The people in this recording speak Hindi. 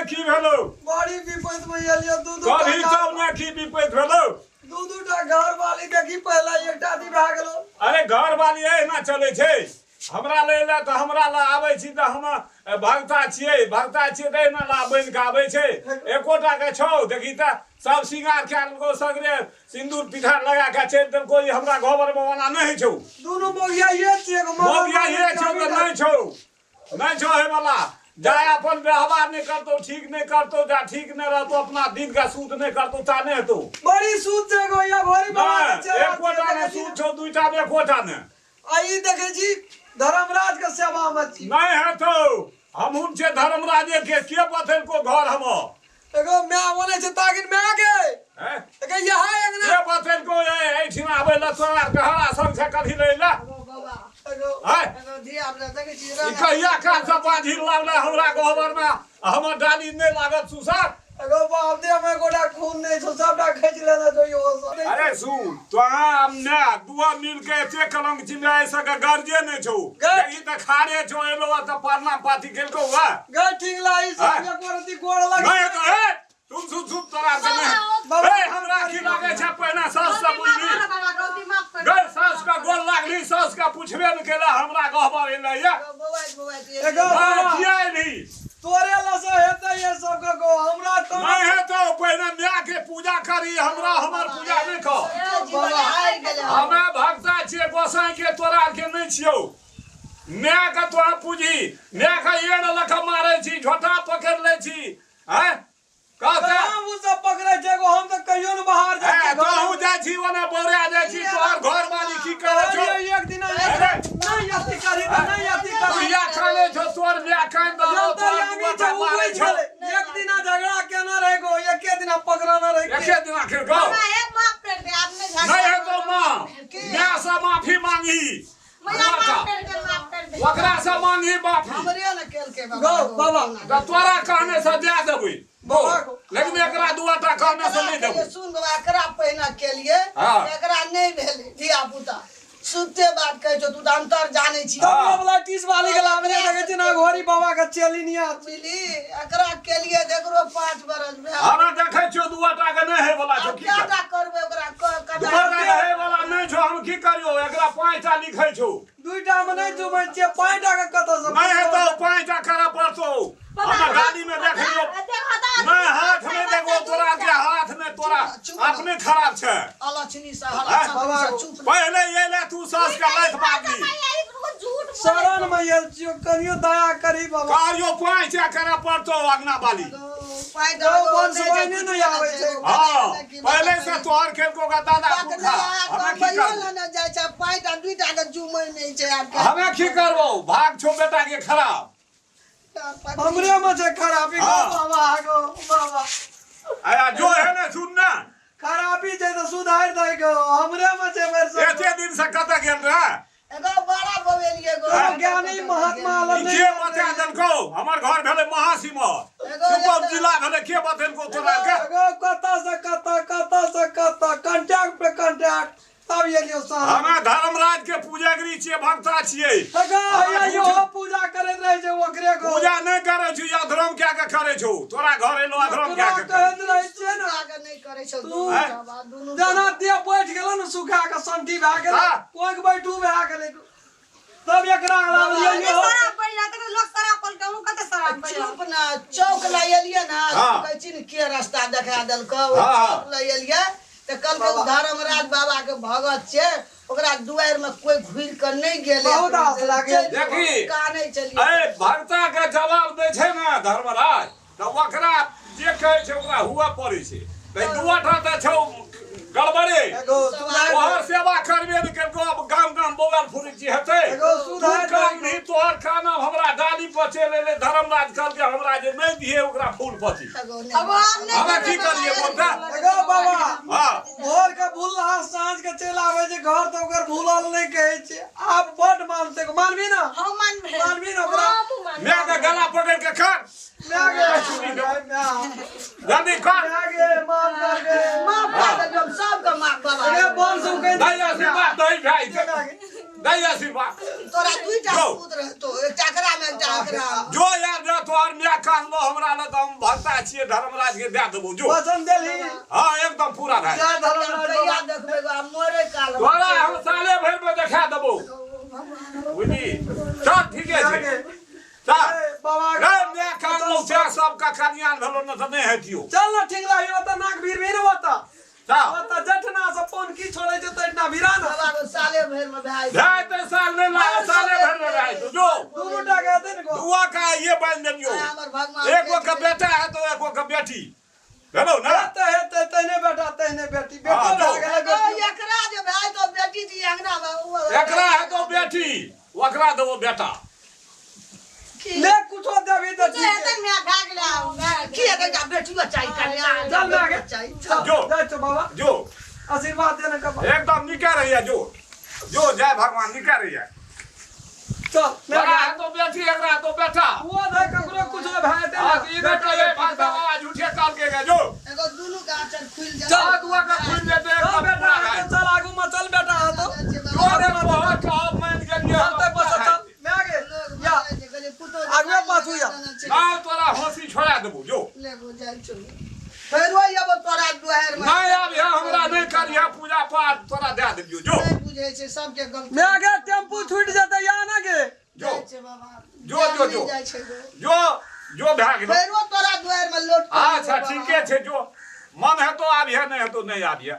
ने की भेलो बड़ी विपत में एलियो दू कभी तो ने की विपत भेलो दू घर वाली देखी पहला एकटा दी भए गेलो अरे घर वाली एना चले छे हमरा ले ले तो हमरा ला आवे छी तो हम भक्ता छिए तो एना ला बन के आवे छे एकोटा के छौ देखी त सब सिंगार के को सगरे सिंदूर पिठा लगा के चल देल कोई हमरा घर में वाला नहीं छौ दोनों मोगिया ये छे मोगिया ये छौ तो नहीं छौ हे वाला जाय अपन व्यवहार नहीं करतो ठीक नहीं करतो जा ठीक नहीं रहतो अपना दिन का सूत नहीं करतो ताने तो बड़ी सूत छे गो या भरी बाबा छे एकोटा ने सूत छौ दुईटा में एकोटा ने आई देखे जी धर्मराज के सेवा में छी नहीं है तो हम उनसे धर्मराज के बथल को घर हम एगो मैं बोले छे तागिन मैं के हैं एगो यहां एक के बथल को ए ठिना आबे ल तोरा कहला संग से कथि ले ला बाबा एगो हैं दी आप देखे छी ई कहिया का सब बाजी लागले हमरा गोबर में हमर डाली नहीं लागत सुसार एगो बाप दे में गोटा खून नहीं छो सबटा खींच लेना चाहिए वो सब अरे सुन तो हमने दुआ मिल के एते कलंक चिल्लाए सके गर्जे नहीं छौ ई त खारे छौ एलो त परना पाती केलको वा गा ठीक लाई सब एक बार गोड़ लगे नहीं तो ए तुम सुन तोरा से नहीं ए हमरा की लागे छ पहिना सास से बुझली गए सास का गोल लागली सास का पूछबे न केला हमरा गहबर एलै या एगो किया नहीं तोरे लसे हेते ये सब के गो हमरा तो नहीं है तो पहिने माय के पूजा करी हमरा हमर पूजा नहीं कर हमरा भक्ता छिए गोसाई के तोरा के नहीं छियो माय के तोरा पूजी माय के एड़ लख मारे छी झोटा पकड़ ले छी हैं कहता हम उ सब पकड़े छे गो हम तो कहियो न बाहर ए तो हूं जा छी ओने बोरा जा छी तोर घर वाली की करे छो एक दिन नहीं याती करी त नहीं याती करी या खाले छो तोर माय कान दलो तो मारे छो एक दिन झगड़ा केना रहे गो एक दिन पकड़ना रहे एक दिन आखिर गो नहीं है तो मां मैं से माफी मांगी वकरा से मांगी माफी हमरे न केल के बाबा तो तोरा कहने से दे देबई लेकिन एकरा दुआटा कहने से नहीं देबई सुन बाबा एकरा पहिना के लिए एकरा नहीं भेले धिया पुता सुते बात कहे छो तू त अंतर जाने छी वाला 30 वाली गला हमरे देखे छी ना घोरी बाबा के चली निया मिली एकरा के लिए देखरो 5 बरस में हमरा देखे छो दुआटा के नहीं है वाला छो की क्या करबे ओकरा दुआटा है वाला नहीं छो हम की करियो एकरा 5टा लिखै छो दुईटा में नहीं जुबै छे 5टा के कत से नहीं है तो 5टा करा पड़तो हम गाड़ी में देख लियो नहीं हाथ में देखो तोरा के हाथ में तोरा अपने खराब छे अलछनी से हला चुप पहले ये ले तू सास का लात मारली शरण में ये करियो दया करी बाबा कारियो 5टा करा पड़तो अगना वाली पाई दो बन से नहीं आवे छे हां पहले से तोहर खेल को का दादा तू खा हमें की कर ना जाय छै पाईटा दुईटा के जुमै नहीं छै आब हमें की करबो भाग छो बेटा के खराब हमरे में छे खराबी गो बाबा गो बाबा आया जो है ना सुनना खराबी छे तो सुधार दे गो हमरे में छे मेरे से एते दिन से कत गेल रहा एगो बड़ा बवेलिए गो ज्ञानी महात्मा अलग के बता देलको हमर घर भेले महासिमर सुपौल जिला भेले के बतेलको तोरा के एगो कत से कत कांटेक्ट पे कांटेक्ट तब ये लियो सर हमें धर्मराज के पूजागरी छिए भक्ता छिए एगो यो पूजा करत रहे जे ओकरे को पूजा नहीं करे छु या धर्म क्या के करे छु तोरा घर एलो धर्म क्या के कहत रहे छे ना आगे नहीं करे छौ दुनू जना दे बैठ गेलो न सुखा के संठी भा गेल कोइ के बैठू भा गेल तब एकरा लालिए यो सारा पहिला त लोग सारा पल के कते सारा पहिला चुप ना चौक लायलिए ना कहै छी न के रास्ता देखा देलको चौक लायलिए त कल के धर्मराज बाबा के भगत छे ओकरा दुआर में कोई घुर के नहीं गेले बहुत आस लागे देखी का नहीं चलिए ए भक्ता के जवाब दे छे ना धर्मराज त ओकरा जे कहै छे ओकरा हुआ पड़ै छे त दुआटा त छौ गड़बड़े एगो सुधार तोहर सेवा करबे न केलको अब गाम गाम बोगल फुरी छी हेतै एगो सुधार काम नहीं तोहर खाना हमरा डाली पचे ले धर्मराज कल के हमरा जे नहीं दिए ओकरा फूल पची अब हम नहीं हमें की करिए बोलता एगो बाबा हां भोर के भूलला साँझ के चल आवे जे घर तो ओकर भूलल नहीं कहै छे आप बड मानते को मानबी ना हम मानबे मानबी ना ओकरा मैं के गला पकड़ के खा जल्दी कर माफ कर दे माफ कर दे सब के माफ बाबा अरे बोल सु के दया से बात दई भाई दया आशीर्वाद तोरा दुईटा जो। पुत्र रहतो एकटा एकरा में एकटा एकरा में। जो यार जो तोहर मियाँ कानलो हमरा लग हम भक्ता छियै धर्मराज के दे देबो जो वचन देली हाँ एकदम पूरा भए जय धर्मराज कहिया बाबा देखबै आ मोरे काल तोरा हम साले भरि में देखा देबो बुझली चल ठीके छै चल ए, बाबा रे मियाँ कानलो से सबका कल्याण भेलो न त नहि हेतियो चल न ठीक लागी ओतऽ नाक भीड़ भीड़ होता चल ओतऽ जठना से पौन की छोड़े छै तऽ इतना भिराना बाबा को साले भर में भाई जाए तो साल नहीं लागे साले भर में रहे तो जो दोनों टा के दिन को दुआ का ये बांध देनियो हमर भगवान एक वो का बेटा है तो एक वो का बेटी हेलो ना हेते तने बेटा तने बेटी बेटो हाँ, जो। भए गेलै बेटी एकरा जे भाई तो बेटी जी अंगना में एकरा है तो बेटी वकरा दो बेटा ले कुछो देबी तऽ तो एतन में भाग ले की एकटा बेटियो चाहिए कन्या चल ना आगे चाहिए जो। जय छो बाबा जो आशीर्वाद देने का एकदम निकल रही है जो जय भगवान निकल रही है चल बड़ा है तो बेटी एकरा है तो बेटा वो दे ककरो कुछो भए दे हाँ, ये बेटा ये भागता हुआ झूठे काल के गए जो एगो दुनु का आचर खुल जा चल दुआ का खुल देते चल एकदम बेटा पूरा है चल आगू में चल बेटा आ तो जोरे बहुत आप मान के लिए चलते बस चल मैं आगे या आगे पाछू या ना तोरा हंसी छोड़ा देबो जो लेगो जाय छो फेर वो अब तोरा दुआर में नहीं अब यहाँ हमरा नहीं करिया पूजा पाठ तोरा दे दियो जो नहीं बुझे छै सबके गलती मैं आगे टेम्पू छूट जते या ना गे जो जाय छै बाबा जो जाय छै जो भाग लो फेर वो तोरा दुआर में लोट अच्छा ठीके छै जो मन है तो आबिया नहीं है तो नहीं आबिया